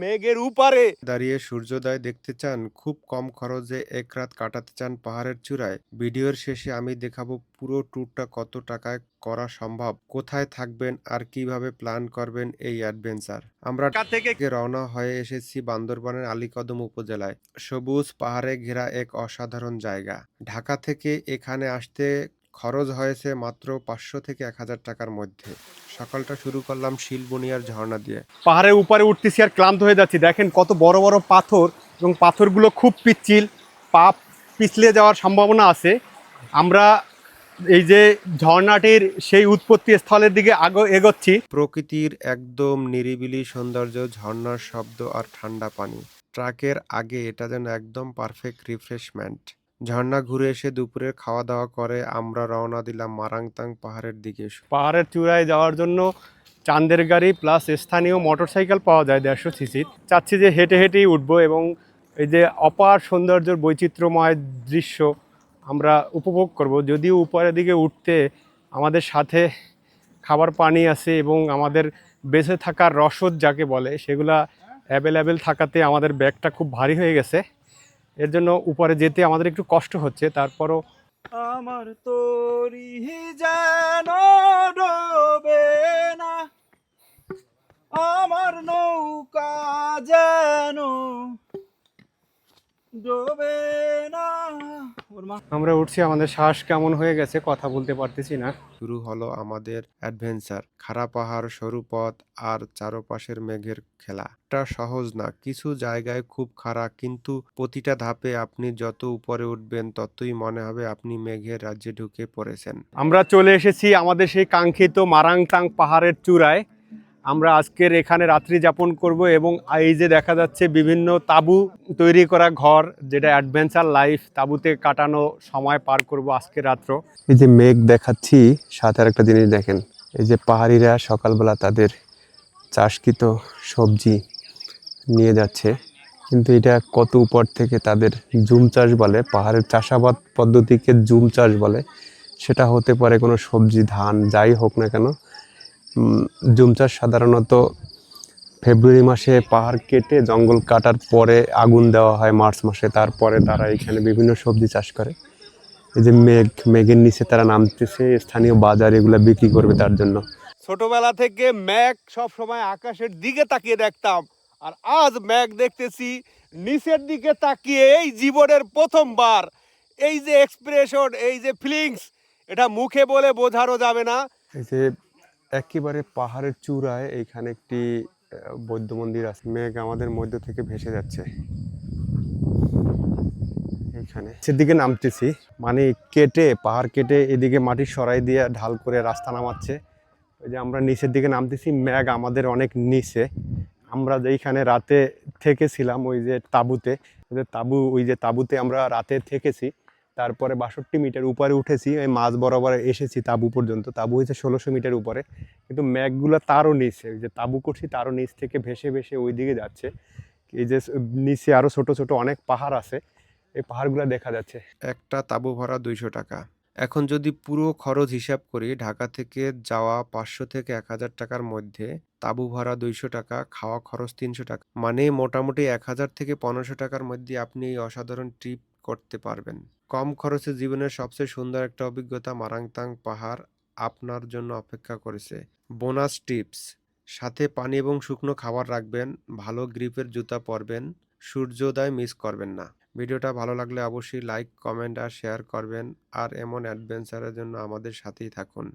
মেঘের উপরে দাঁড়িয়ে সূর্যোদয় দেখতে চান, খুব কম খরচে এক রাত কাটাতে চান পাহাড়ের চূড়ায়? ভিডিওর শেষে আমি দেখাবো পুরো ট্যুরটা কত টাকায় করা সম্ভব, কোথায় থাকবেন আর কিভাবে প্ল্যান করবেন এই অ্যাডভেঞ্চার। আমরা ঢাকা থেকে রওনা হয়ে এসেছি বান্দরবানের আলীকদম উপজেলায়। সবুজ পাহাড়ে ঘেরা এক অসাধারণ জায়গা। ঢাকা থেকে এখানে আসতে খরচ হয়েছে মাত্র 500 থেকে 1000 টাকার মধ্যে। সকালটা শুরু করলাম শিলবনিয়ার ঝর্ণা দিয়ে। পাহাড়ের উপরে উঠতেছি আর ক্লান্ত হয়ে যাচ্ছি। দেখেন কত বড় বড় পাথর, এবং পাথরগুলো খুব পিচ্ছিল, পা পিছলে যাওয়ার সম্ভাবনা আছে। আমরা এই যে ঝর্ণাটির সেই উৎপত্তি স্থলের দিকে আগে এগোচ্ছি। প্রকৃতির একদম নিরিবিলি সৌন্দর্য, ঝর্ণার শব্দ আর ঠান্ডা পানি। ট্রাকের আগে এটা যেন একদম পারফেক্ট রিফ্রেশমেন্ট। ঝর্ণা ঘুরে এসে দুপুরের খাওয়া দাওয়া করে আমরা রওনা দিলাম মারাংতাং পাহাড়ের দিকে। পাহাড়ের চূড়ায় যাওয়ার জন্য চাঁদের গাড়ি প্লাস স্থানীয় মোটরসাইকেল পাওয়া যায় 150 সিসির। চাচ্ছি যে হেঁটে হেঁটেই উঠবো এবং এই যে অপার সৌন্দর্যের বৈচিত্র্যময় দৃশ্য আমরা উপভোগ করব। যদিও উপরের দিকে উঠতে আমাদের সাথে খাবার পানি আছে এবং আমাদের বেঁচে থাকার রসদ যাকে বলে সেগুলা অ্যাভেলেবেল থাকাতে আমাদের ব্যাগটা খুব ভারী হয়ে গেছে। এর জন্য উপরে যেতে আমাদের একটু কষ্ট হচ্ছে। তারপরও আমার তরি যেন ডোবে না, আমার নৌকা যেন ডোবে না। আমরা উঠছি, আমাদের শ্বাস কেমন হয়ে গেছে, কথা বলতে পারতেছি না। শুরু হলো আমাদের অ্যাডভেঞ্চার। খাড়া পাহাড়, সরু পথ আর চারপাশের মেঘের খেলা। এটা সহজ না, কিছু জায়গায় খুব খাড়া, কিন্তু প্রতিটা ধাপে আপনি যত উপরে উঠবেন ততই মনে হবে আপনি মেঘের রাজ্যে ঢুকে পড়েছেন। আমরা চলে এসেছি আমাদের সেই কাঙ্ক্ষিত মারাংতাং পাহাড়ের চূড়ায়। আমরা আজকের এখানে রাত্রি যাপন করব এবং এই যে দেখা যাচ্ছে বিভিন্ন তাঁবু তৈরি করা ঘর, যেটা অ্যাডভেঞ্চার লাইফ, তাঁবুতে কাটানো সময় পার করব আজকে রাত্র। এই যে মেঘ দেখাচ্ছি, সাথে আর একটা জিনিস দেখেন, এই যে পাহাড়িরা সকালবেলা তাদের চাষকৃত সবজি নিয়ে যাচ্ছে, কিন্তু এটা কত উপর থেকে তাদের জুম চাষ বলে, পাহাড়ের চাষাবাদ পদ্ধতিকে জুম চাষ বলে। সেটা হতে পারে কোনো সবজি, ধান, যাই হোক না কেন। জুম চাষ সাধারণত ফেব্রুয়ারি মাসে পাহাড় কেটে জঙ্গল কাটার পরে আগুন দেওয়া হয় মার্চ মাসে, তারপরে তারা এখানে বিভিন্ন সবজি চাষ করে। এই যে মেঘের নিচে তারা নামতেছে, স্থানীয় বাজার এগুলা বিক্রি করবে তার জন্য। ছোটবেলা থেকে মেঘ সব সময় আকাশের দিকে তাকিয়ে দেখতাম, আর আজ মেঘ দেখতেছি নিচের দিকে তাকিয়ে। এই জীবনের প্রথমবার এই যে এক্সপ্রেশন, এই যে ফিলিংস, এটা মুখে বলে বোঝানো যাবে না। এই যে একেবারে পাহাড়ের চূড়ায় এইখানে একটি বৌদ্ধ মন্দির আছে। মেঘ আমাদের মধ্য থেকে ভেসে যাচ্ছে। এখানে সেদিকে নামতেছি, মানে কেটে পাহাড় কেটে এদিকে মাটি সরাই দিয়ে ঢাল করে রাস্তা নামাচ্ছে। ওই যে আমরা নিচের দিকে নামতেছি, মেঘ আমাদের অনেক নিচে। আমরা যেইখানে রাতে থেকেছিলাম ওই যে তাঁবুতে, ওই যে তাঁবুতে আমরা রাতে থেকেছি। তারপরে 62 মিটার উপরে উঠেছি, ওই মাঝ বরাবর এসেছি তাঁবু পর্যন্ত। তাঁবু হয়েছে 1600 মিটার উপরে, কিন্তু মেঘগুলো তারও নিচে, ওই যে তাঁবু করছি তারও নিচ থেকে ভেসে ভেসে ওই দিকে যাচ্ছে। এই যে নিচে আরও ছোট ছোট অনেক পাহাড় আছে, এই পাহাড়গুলো দেখা যাচ্ছে। একটা তাঁবু ভাড়া 200 টাকা। এখন যদি পুরো খরচ হিসাব করি, ঢাকা থেকে যাওয়া 500 থেকে 1000 টাকার মধ্যে, তাঁবু ভাড়া 200 টাকা, খাওয়া খরচ 300 টাকা, মানে মোটামুটি 1000 থেকে 1500 টাকার মধ্যে আপনি এই অসাধারণ ট্রিপ করতে পারবেন। কম খরচে জীবনের সবচেয়ে সুন্দর একটা অভিজ্ঞতা, মারাংতাং পাহাড় আপনার জন্য অপেক্ষা করেছে। বোনাস টিপস: সাথে পানি এবং শুকনো খাবার রাখবেন, ভালো গ্রিপের জুতা পরবেন, সূর্যোদয় মিস করবেন না। ভিডিওটা ভালো লাগলে অবশ্যই লাইক, কমেন্ট আর শেয়ার করবেন, আর এমন অ্যাডভেঞ্চারের জন্য আমাদের সাথেই থাকুন।